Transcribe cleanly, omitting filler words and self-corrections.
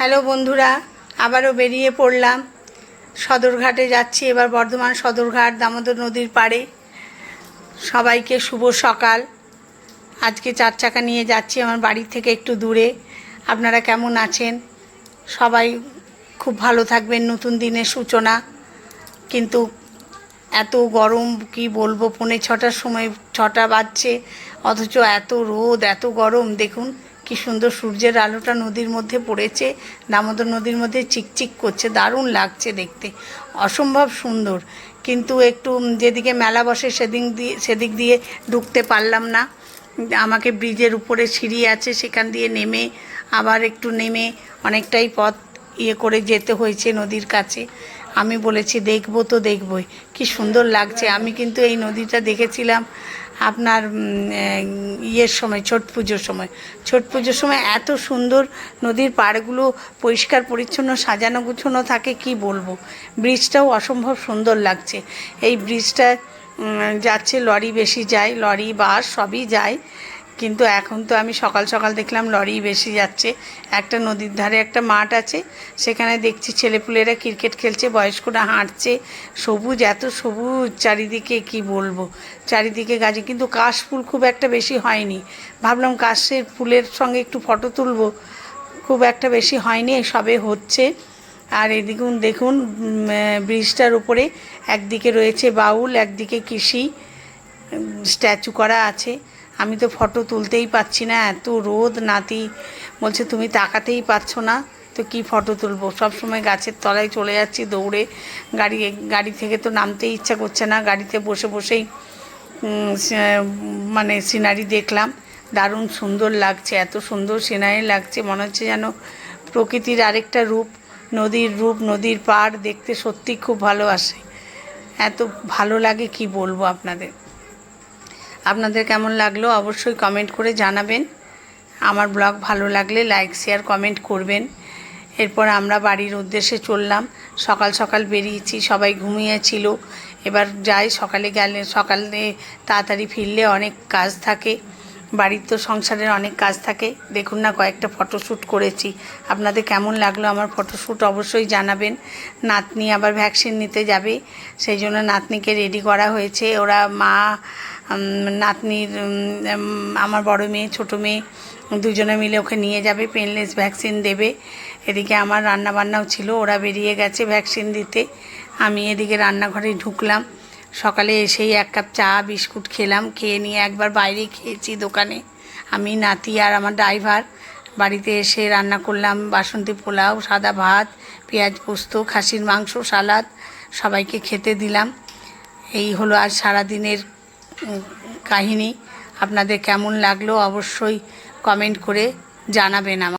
Hello বন্ধুরা, আবারও বেরিয়ে পড়লাম। সদরঘাটে যাচ্ছি, এবার বর্ধমান সদরঘাট দামোদর নদীর পাড়ে। সবাইকে শুভ সকাল। আজকে 4 চাকা নিয়ে যাচ্ছি আমার বাড়ি থেকে একটু দূরে। আপনারা কেমন আছেন? সবাই খুব ভালো থাকবেন। নতুন দিনের সূচনা। কিন্তু এত গরম কি বলবো, 5:45 সময় 6টা বাজছে, অথচ এত রোদ, এত গরম। দেখুন কি সুন্দর সূর্যের আলোটা নদীর মধ্যে পড়েছে, দামোদর নদীর মধ্যে চিকচিক করছে, দারুণ লাগছে দেখতে, অসম্ভব সুন্দর। কিন্তু একটু যেদিকে মেলা বসে সেদিক দিয়ে ঢুকতে পারলাম না। আমাকে ব্রিজের উপরে সিঁড়ি আছে, সেখান দিয়ে নেমে আবার একটু নেমে অনেকটাই পথ করে যেতে হয়েছে নদীর কাছে। আমি বলেছি দেখবো তো দেখবই, কি সুন্দর লাগছে। আমি কিন্তু এই নদীটা দেখেছিলাম আপনার সময়, ছট পুজোর সময় এত সুন্দর নদীর পাড়গুলো পরিষ্কার পরিচ্ছন্ন, সাজানো গুছানো থাকে, কি বলবো। ব্রিজটাও অসম্ভব সুন্দর লাগছে। এই ব্রিজটা যাচ্ছে, লরি বেশি যায়, লরি বাস সবই যায়, কিন্তু এখন তো আমি সকাল সকাল দেখলাম লরি বেশি যাচ্ছে। একটা নদীর ধারে একটা মাঠ আছে, সেখানে দেখছি ছেলেপুলেরা ক্রিকেট খেলছে, বয়স্করা হাঁটছে, সবুজ, এত সবুজ চারিদিকে, কি বলবো। চারিদিকে গাছে, কিন্তু কাশ ফুল খুব একটা বেশি হয়নি। ভাবলাম কাশের ফুলের সঙ্গে একটু ফটো তুলবো, খুব একটা বেশি হয়নি, সবে হচ্ছে। আর এদিকে দেখুন ব্রিজটার উপরে একদিকে রয়েছে বাউল, একদিকে কৃষি স্ট্যাচু করা আছে। আমি তো ফটো তুলতেই পারছি না, এত রোদ। নাতি বলছে তুমি তাকাতেই পারছো না, তো কি ফটো তুলবো। সব সময় গাছের তলায় চলে যাচ্ছি দৌড়ে। গাড়ি থেকে তো নামতেই ইচ্ছা করছে না। গাড়িতে বসে বসেই মানে সিনারি দেখলাম, দারুণ সুন্দর লাগছে, এত সুন্দর সিনারি লাগছে, মনে হচ্ছে যেন প্রকৃতির আরেকটা রূপ, নদীর রূপ, নদীর পাড় দেখতে সত্যি খুব ভালোবাসে। এত ভালো লাগে, কি বলবো আপনাদের কেমন লাগলো অবশ্যই কমেন্ট করে জানাবেন। আমার ব্লগ ভালো লাগলে লাইক শেয়ার কমেন্ট করবেন। এরপর আমরা বাড়ির উদ্দেশ্যে চললাম। সকাল সকাল বেরিয়েছি, সবাই ঘুমিয়েছিল। এবার যাই, সকালে তাড়াতাড়ি ফিরলে অনেক কাজ থাকে, বাড়ির তো সংসারের অনেক কাজ থাকে। দেখুন না, কয়েকটা ফটোশ্যুট করেছি। আপনাদের কেমন লাগলো আমার ফটোশ্যুট অবশ্যই জানাবেন। নাতনি আবার ভ্যাকসিন নিতে যাবে, সেই জন্য নাতনিকে রেডি করা হয়েছে। ওরা মা, নাতনির আমার বড় মেয়ে, ছোটো মেয়ে, দুজনে মিলে ওকে নিয়ে যাবে, পেনলেস ভ্যাকসিন দেবে। এদিকে আমার রান্নাবান্নাও ছিল, ওরা বেরিয়ে গেছে ভ্যাকসিন দিতে। আমি এদিকে রান্নাঘরে ঢুকলাম। সকালে এসেই 1 কাপ চা বিস্কুট খেলাম, খেয়ে নিয়ে একবার বাইরে খেয়েছি দোকানে, আমি, নাতি আর আমার ড্রাইভার। বাড়িতে এসে রান্না করলাম বাসন্তী পোলাও, সাদা ভাত, পেঁয়াজ পোস্ত, খাসির মাংস, সালাদ, সবাইকে খেতে দিলাম। এই হলো আজ সারাদিনের কাহিনী। আপনাদের কেমন লাগলো অবশ্যই কমেন্ট করে জানাবেন।